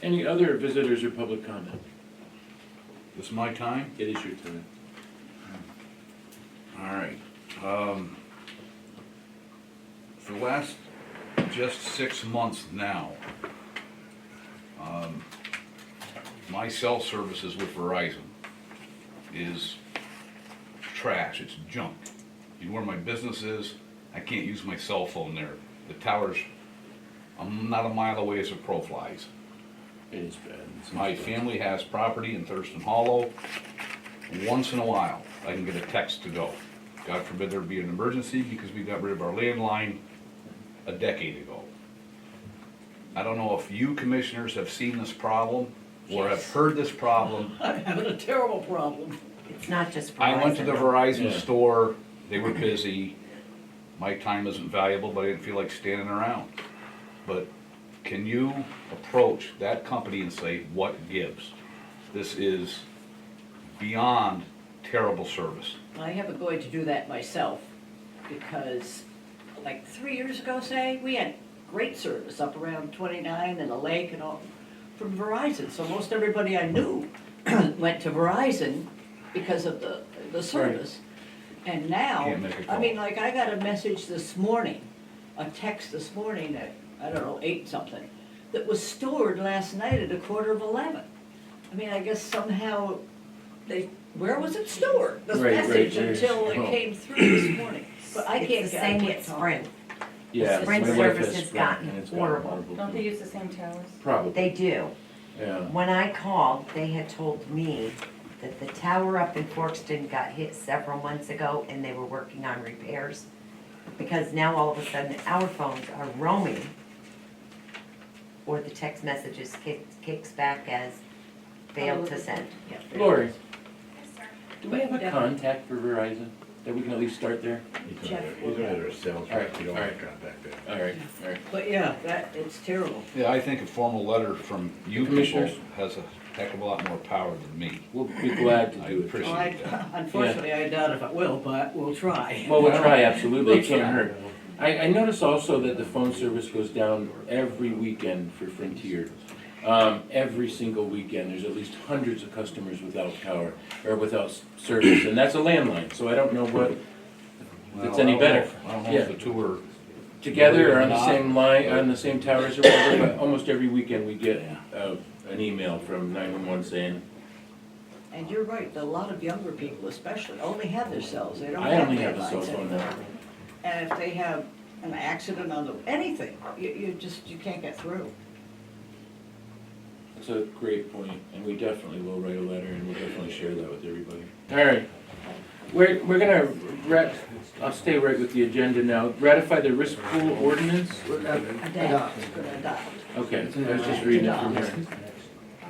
Any other visitors or public comment? This is my time? It is your time. All right. For the last just 6 months now, my cell services with Verizon is trash, it's junk. You know where my business is, I can't use my cell phone there. The towers, I'm not a mile away as a crow flies. It is bad. My family has property in Thurston Hollow. Once in a while, I can get a text to go. God forbid there be an emergency because we got rid of our landline a decade ago. I don't know if you commissioners have seen this problem or have heard this problem. I'm having a terrible problem. It's not just Verizon. I went to the Verizon Yeah. store, they were busy. My time isn't valuable, but I didn't feel like standing around. But can you approach that company and say, what gives? This is beyond terrible service. I haven't going to do that myself because like 3 years ago, say, we had great service up around 29 and the lake and all from Verizon. So most everybody I knew went to Verizon because of the service. And now, Can't make a I call. mean, like I got a message this morning, a text this morning at, I don't know, 8 something, that was stored last night at 11:15. I mean, I guess somehow where was it stored? The Right, message right. until it Oh. came through this morning. But I It's can't the get, I same can't with talk. Sprint. Yeah, Sprint my wife service has has Sprint, gotten and it's horrible. Don't they use the same towers? Probably, They do. yeah. When I called, they had told me that the tower up in Forkston got hit several months ago and they were working on repairs. Because now all of a sudden our phones are roaming or the text messages kicks back as failed to send. Yeah. Lori, do we have a But- contact for Verizon that we can at least start there? Jeff He's will- under a sales All rep, right, you don't all have right. contact there. All right, all right. But yeah, it's terrible. Yeah, I think a formal letter from you people Commissioners? has a heck of a lot more power than me. We'll be glad to I do it. appreciate Well, that. unfortunately, I doubt if it will, but we'll try. Well, we'll try, absolutely, it We'll can't try. hurt. I notice also that the phone service goes down every weekend for Frontier. Every single weekend, there's at least hundreds of customers without power, or without service, and that's a landline, so I don't know what, if it's Well, any I don't know better. if- I don't know Yeah. if the two are, Together or on the Not- same line, on the same towers or whatever, but almost every weekend we get, an email from 911 saying, And you're right, a lot of younger people especially only have their cells, they don't I have only have a landlines cell phone anymore. now. And if they have an accident on anything, you can't get through. That's a great point, and we definitely will write a letter, and we'll definitely share that with everybody. All right, we're gonna, I'll stay right with the agenda now. Ratify the risk pool ordinance? Adapt, good adopt. Okay, I was just reading it from here.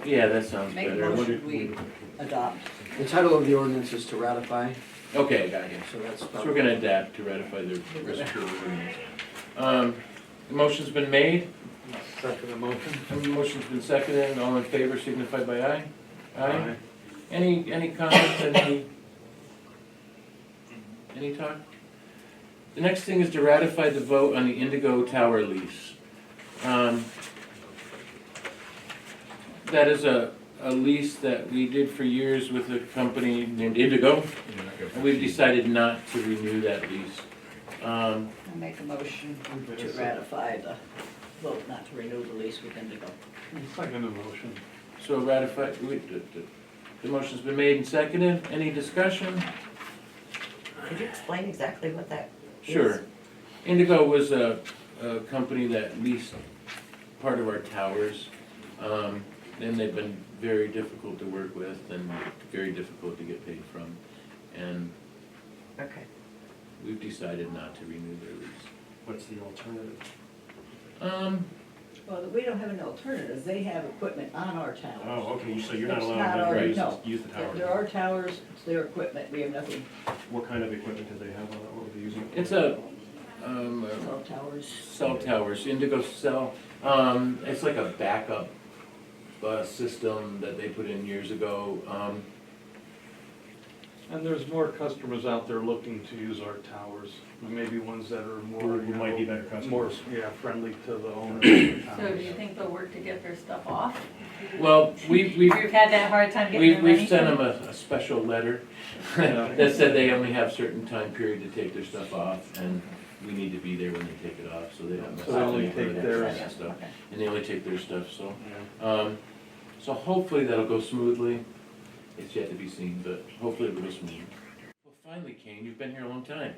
Yeah, that sounds Make a better. What motion, did- we adopt. The title of the ordinance is to ratify, Okay, got you. so that's. So we're gonna adapt to ratify the risk pool ordinance. The motion's been made, Second the motion. and the motion's been seconded, all in favor signify by aye. Aye. Any comments, any talk? The next thing is to ratify the vote on the Indigo Tower lease. That is a lease that we did for years with a company named Indigo, and we've decided not to renew that lease. I make a motion to ratify the vote not to renew the lease with Indigo. Second the motion. So ratify, the motion's been made and seconded, any discussion? Could you explain exactly what that is? Sure. Indigo was a company that leased part of our towers. And they've been very difficult to work with and very difficult to get paid from. And Okay. we've decided not to renew their lease. What's the alternative? Well, we don't have an alternative, they have equipment on our towers. Oh, okay, so you're not It's not allowing our- them no. to use the tower? There are towers, it's their equipment, we have nothing, What kind of equipment do they have on it? What were they using? it for? It's a cell towers. cell towers, Indigo cell. It's like a backup system that they put in years ago. And there's more customers out there looking to use our towers, maybe ones that are more, Who might be better customers. more, yeah, friendly to the owners of the So towers. do you think they'll work to get their stuff off? Well, we've We've had that hard time getting their money. We've sent them a special letter that said they only have certain time period to take their stuff off, and we need to be there when they take it off, so they don't mess So they up only any take of that theirs. kind of stuff. Okay. And they only take their stuff, so, Yeah. so hopefully that'll go smoothly. It's yet to be seen, but hopefully it'll go smoothly. Well, finally, Kane, you've been here a long time.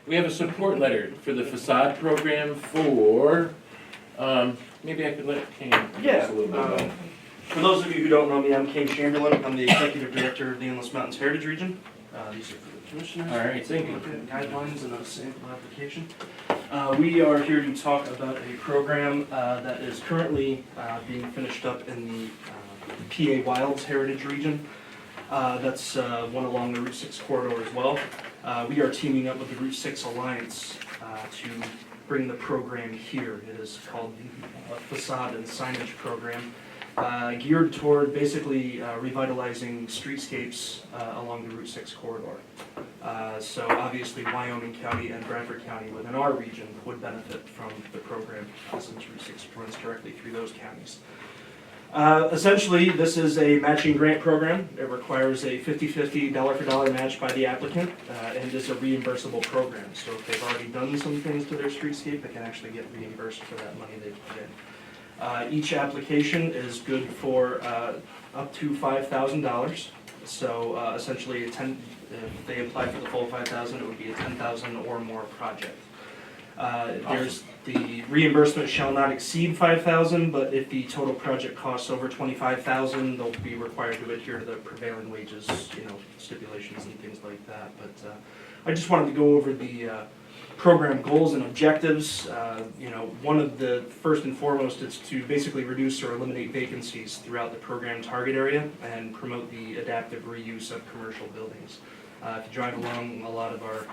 We have a support letter for the facade program for, maybe I could let Kane tell us a little bit about it. For those of you who don't know me, I'm Kane Chamberlain. I'm the Executive Director of the Endless Mountains Heritage Region. These are for the commissioners. All right, thank you. Look at guidelines and a sample application. We are here to talk about a program that is currently being finished up in the PA Wilds Heritage Region. That's one along the Route 6 corridor as well. We are teaming up with the Route 6 Alliance to bring the program here. It is called the Facade and Signage Program, geared toward basically revitalizing streetscapes along the Route 6 corridor. So obviously Wyoming County and Bradford County within our region would benefit from the program since Route 6 runs directly through those counties. Essentially, this is a matching grant program. It requires a 50-50 dollar-for-dollar match by the applicant and is a reimbursable program. So if they've already done some things to their streetscape, they can actually get reimbursed for that money they've put in. Each application is good for up to $5,000. So essentially, if they apply for the full $5,000, it would be a $10,000 or more project. There's the reimbursement shall not exceed $5,000, but if the total project costs over $25,000, they'll be required to adhere to the prevailing wages, stipulations and things like that. But I just wanted to go over the program goals and objectives. One of the first and foremost is to basically reduce or eliminate vacancies throughout the program target area and promote the adaptive reuse of commercial buildings. If you drive along a lot of our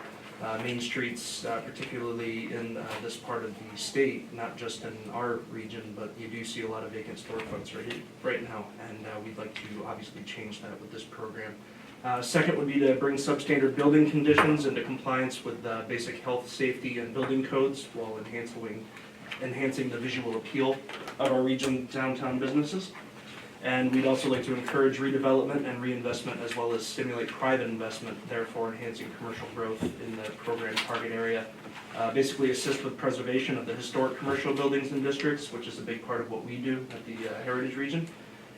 main streets, particularly in this part of the state, not just in our region, but you do see a lot of vacant storefronts right now, and we'd like to obviously change that with this program. Second would be to bring substandard building conditions into compliance with basic health, safety, and building codes while enhancing the visual appeal of our region downtown businesses. And we'd also like to encourage redevelopment and reinvestment as well as stimulate private investment, therefore enhancing commercial growth in the program target area. Basically assist with preservation of the historic commercial buildings and districts, which is a big part of what we do at the Heritage Region,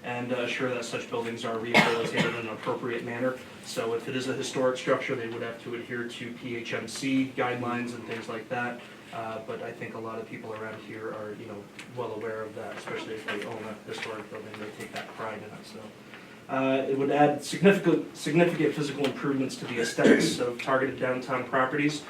and assure that such buildings are rehabilitated in an appropriate manner. So if it is a historic structure, they would have to adhere to PHMC guidelines and things like that. But I think a lot of people around here are, well aware of that, especially if they own a historic building, they take that pride in it. So it would add significant physical improvements to the aesthetics of targeted downtown properties,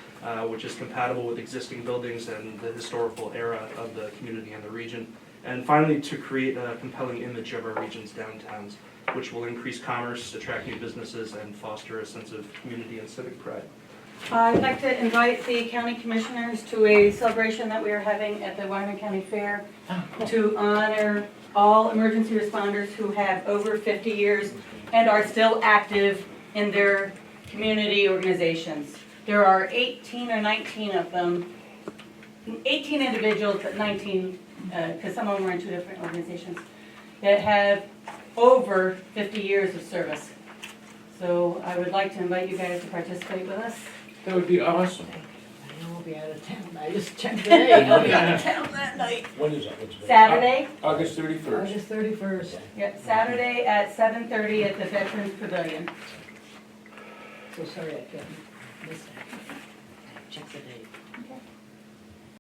which is compatible with existing buildings and the historical era of the community and the region. And finally, to create a compelling image of our region's downtowns, which will increase commerce, attract new businesses, and foster a sense of community and civic pride. I'd like to invite the county commissioners to a celebration that we are having at the Wyoming County Fair to honor all emergency responders who have over 50 years and are still active in their community organizations. There are 18 or 19 of them, 18 individuals, but 19, because some of them are in 2 different organizations, that have over 50 years of service. So I would like to invite you guys to participate with us. That would be awesome. I will be out of town. I just checked today. I'll be out of town that night. When is that? What's the date? Saturday, August 31st. August 31st. yeah, Saturday at 7:30 at the Veterans Pavilion. So sorry I couldn't miss that. Check the date. Okay.